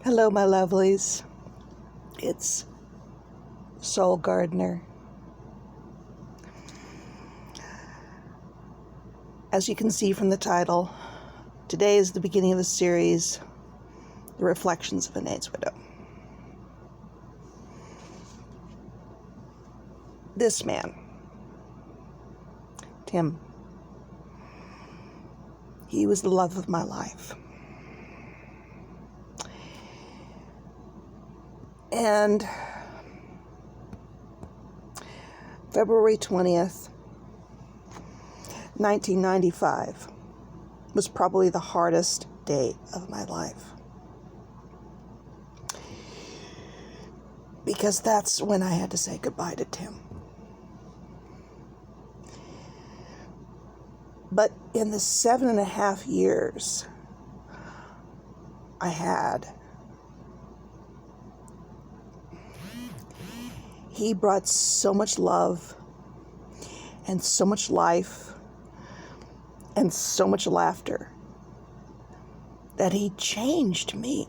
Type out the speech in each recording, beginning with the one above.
Hello, my lovelies. It's Soul Gardener. As you can see from the title, today is the beginning of a series, The Reflections of an AIDS Widow. This man, Tim, he was the love of my life. And February 20th, 1995 was probably the hardest day of my life. Because that's when I had to say goodbye to Tim. But in the 7.5 years I had, he brought so much love and so much life and so much laughter that he changed me.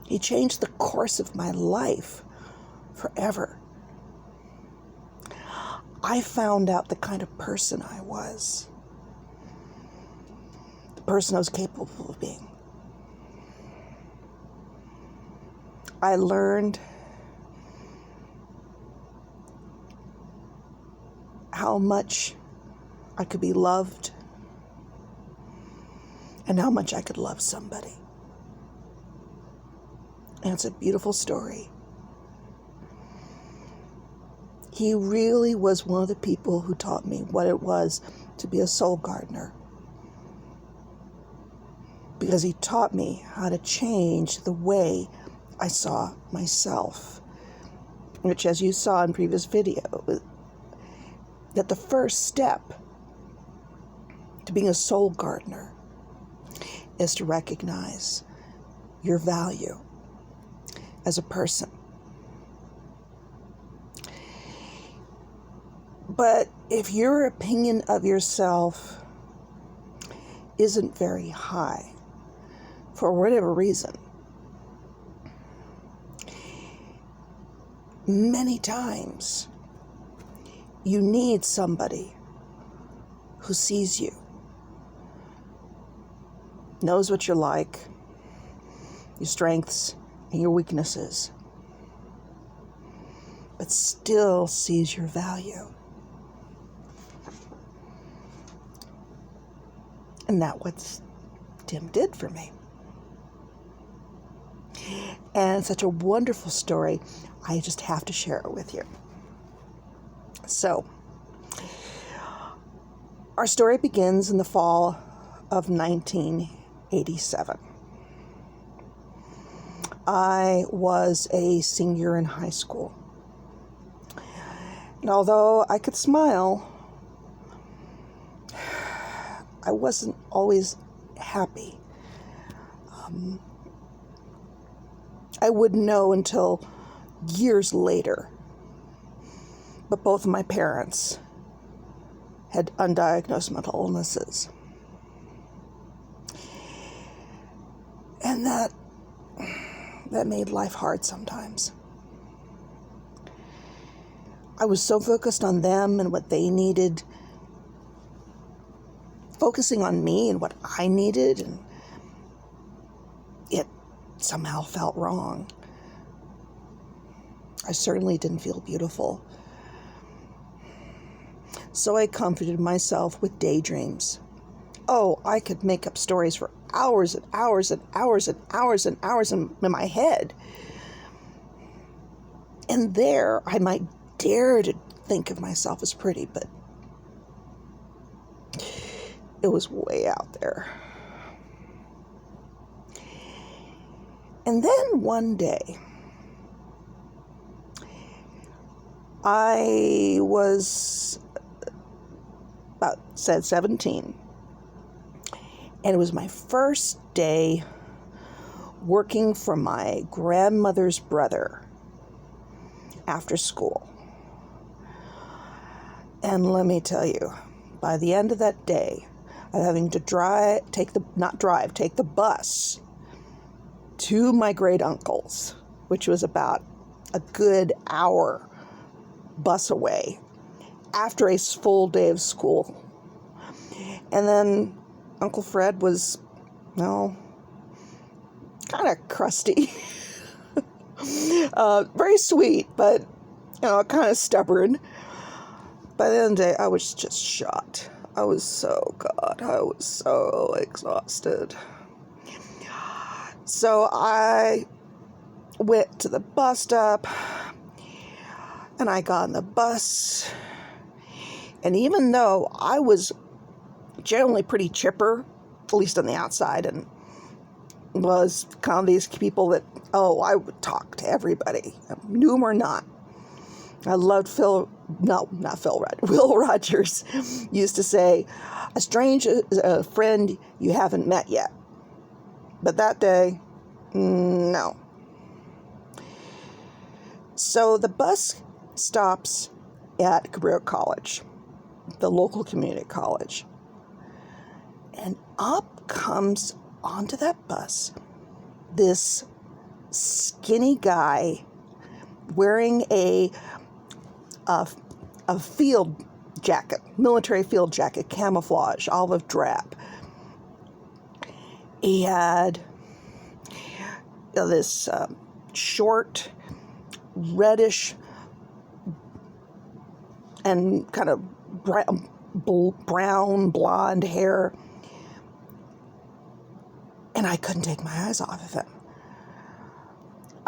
He changed the course of my life forever. I found out the kind of person I was, the person I was capable of being. I learned how much I could be loved and how much I could love somebody. And it's a beautiful story. He really was one of the people who taught me what it was to be a soul gardener. Because he taught me how to change the way I saw myself. Which, as you saw in previous video, that the first step to being a soul gardener is to recognize your value as a person. But if your opinion of yourself isn't very high, for whatever reason, many times you need somebody who sees you, knows what you're like, your strengths and your weaknesses, but still sees your value. And that's what Tim did for me. And it's such a wonderful story, I just have to share it with you. So, our story begins in the fall of 1987. I was a senior in high school. And although I could smile, I wasn't always happy. I wouldn't know until years later. But both of my parents had undiagnosed mental illnesses. And that made life hard sometimes. I was so focused on them and what they needed, focusing on me and what I needed, and it somehow felt wrong. I certainly didn't feel beautiful. So I comforted myself with daydreams. Oh, I could make up stories for hours and hours and hours and hours and hours in my head. And there, I might dare to think of myself as pretty, but it was way out there. And then one day, I was about 17, and it was my first day working for my grandmother's brother after school. And let me tell you, by the end of that day, of having to take the bus to my great uncle's, which was about a good hour bus away after a full day of school. And then Uncle Fred was, well, kind of crusty. Very sweet, but, kind of stubborn. By the end of the day, I was just shot. I was so exhausted. So I went to the bus stop, and I got on the bus. And even though I was generally pretty chipper, at least on the outside, and was kind of these people that, I would talk to everybody, knew him or not. I loved Will Rogers used to say, a strange friend you haven't met yet. But that day, no. So the bus stops at Career College, the local community college. And up comes onto that bus this skinny guy wearing a field jacket, military field jacket, camouflage, olive drab. He had this short, reddish, and kind of brown, blonde hair. And I couldn't take my eyes off of him.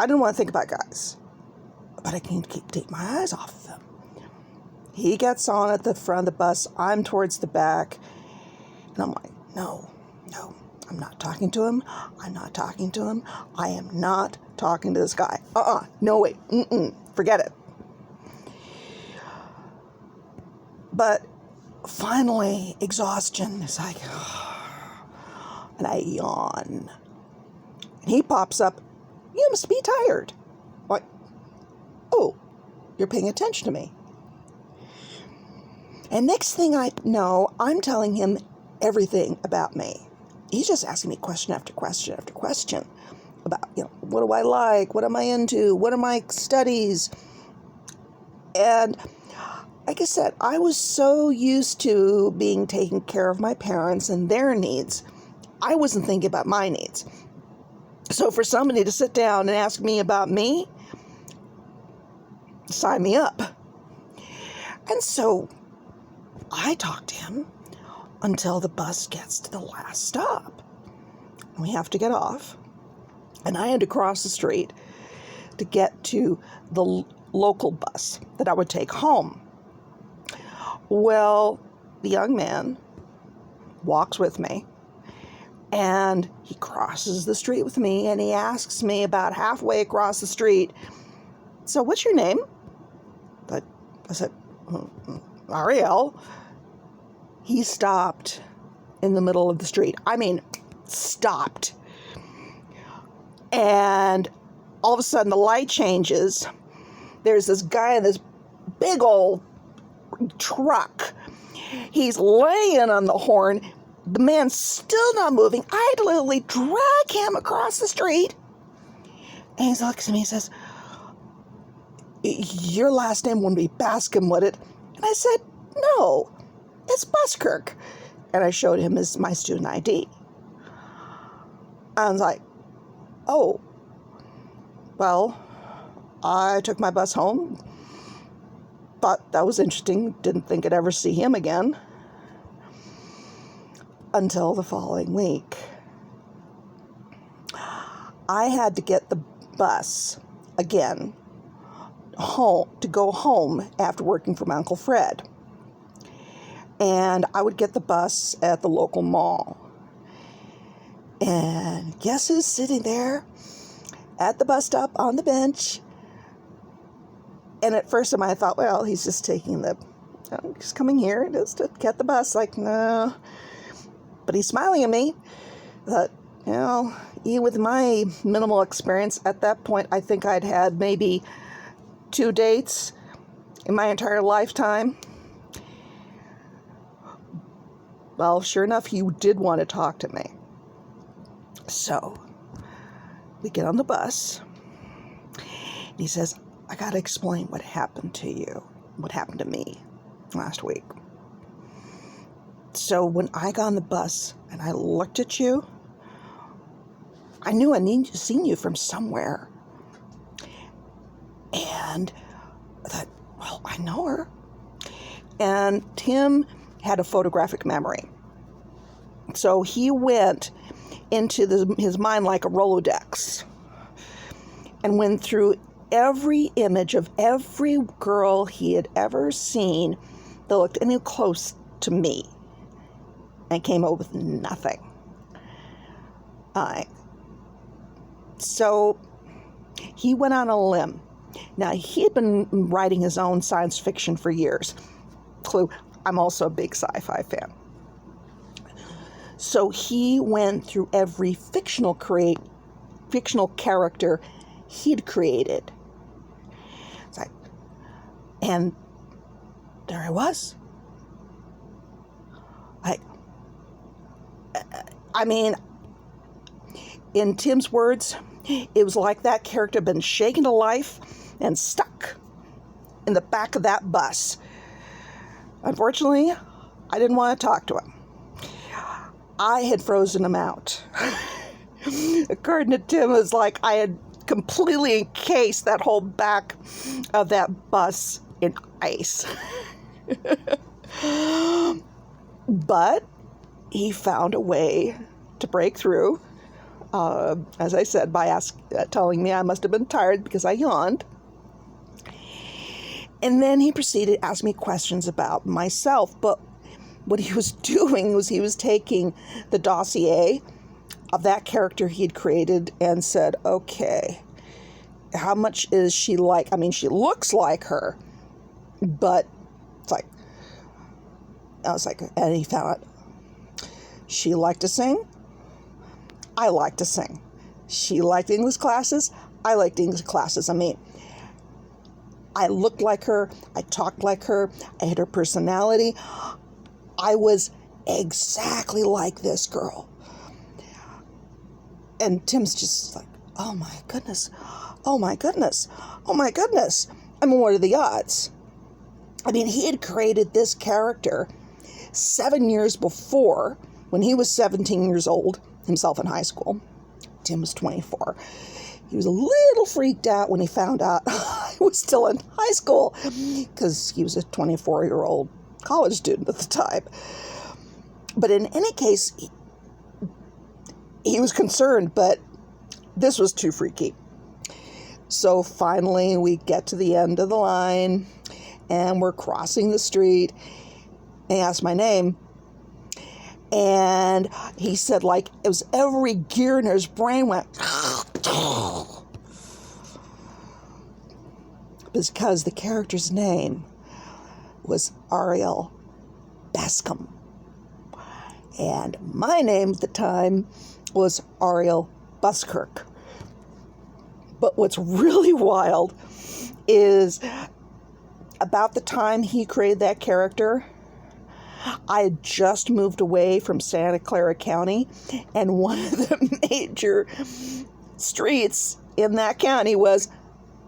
I didn't want to think about guys, but I can't take my eyes off of him. He gets on at the front of the bus. I'm towards the back. And I'm like, no, I'm not talking to him. I am not talking to this guy. No way. Forget it. But finally, exhaustion is like, and I yawn. And he pops up, you must be tired. Like, oh, you're paying attention to me. And next thing I know, I'm telling him everything about me. He's just asking me question after question after question about, what do I like? What am I into? What are my studies? And like I said, I was so used to being taken care of my parents and their needs. I wasn't thinking about my needs. So for somebody to sit down and ask me about me, sign me up. And so I talked to him until the bus gets to the last stop. We have to get off. And I had to cross the street to get to the local bus that I would take home. Well, the young man walks with me, and he crosses the street with me, and he asks me about halfway across the street, so what's your name? But I said, Ariel. He stopped in the middle of the street. I mean, stopped. And all of a sudden the light changes. There's this guy in this big old truck. He's laying on the horn. The man's still not moving. I had to literally drag him across the street. And he looks at me and says, your last name wouldn't be Bascom, would it? And I said, no, it's Buskirk. And I showed him my student ID. I was like, oh, well, I took my bus home. Thought that was interesting. Didn't think I'd ever see him again. Until the following week. I had to get the bus again home to go home after working for my Uncle Fred. And I would get the bus at the local mall. And guess who's sitting there at the bus stop on the bench? And at first I thought, well, he's just taking he's coming here just to get the bus. Like, no. But he's smiling at me. But, even with my minimal experience at that point, I think I'd had maybe 2 dates in my entire lifetime. Well, sure enough, he did want to talk to me. So, we get on the bus, and he says, I got to explain what happened to you, what happened to me last week. So when I got on the bus and I looked at you, I knew I seen you from somewhere. And I thought, well, I know her. And Tim had a photographic memory. So he went into his mind like a Rolodex and went through every image of every girl he had ever seen that looked any close to me, and came up with nothing. So he went on a limb. Now, he had been writing his own science fiction for years. Clue, I'm also a big sci-fi fan. So he went through every fictional character he'd created. And there I was. I mean, in Tim's words, it was like that character had been shaken to life and stuck in the back of that bus. Unfortunately, I didn't want to talk to him. I had frozen him out. According to Tim, it was like I had completely encased that whole back of that bus in ice. But he found a way to break through, as I said, by telling me I must have been tired because I yawned. And then he proceeded to ask me questions about myself. But what he was doing was he was taking the dossier of that character he had created and said, okay, how much is she like? I mean, she looks like her, but it's like, I was like, and he found out she liked to sing. I like to sing. She liked English classes. I liked English classes. I mean, I looked like her. I talked like her. I had her personality. I was exactly like this girl. And Tim's just like, oh my goodness. Oh my goodness. Oh my goodness. I mean, what are the odds? I mean, he had created this character 7 years before, when he was 17 years old, himself in high school. Tim was 24. He was a little freaked out when he found out I was still in high school, because he was a 24-year-old college student at the time. But in any case, he was concerned, but this was too freaky. So finally, we get to the end of the line, and we're crossing the street, and he asked my name. And he said, like, it was every gear in his brain went, because the character's name was Ariel Bascom. And my name at the time was Ariel Buskirk. But what's really wild is about the time he created that character, I had just moved away from Santa Clara County, and one of the major streets in that county was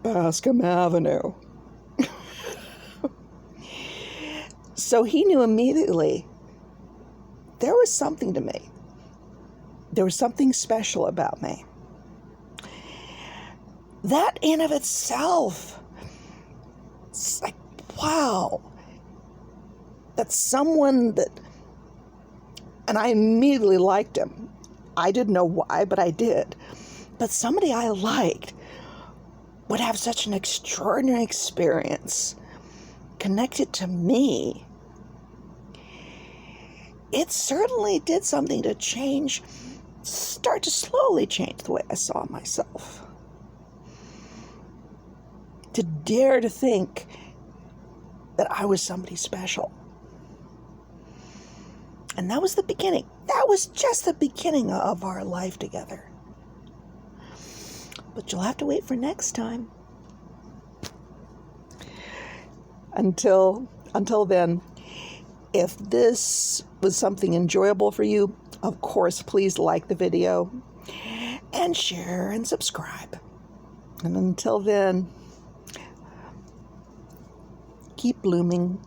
Bascom Avenue. So he knew immediately there was something to me. There was something special about me. That in of itself, it's like, wow. That's someone that, and I immediately liked him. I didn't know why, but I did. But somebody I liked would have such an extraordinary experience connected to me. It certainly did something to start to slowly change the way I saw myself. To dare to think that I was somebody special. And that was the beginning. That was just the beginning of our life together. But you'll have to wait for next time. Until then, if this was something enjoyable for you, of course, please like the video. and share and subscribe. And until then, keep blooming,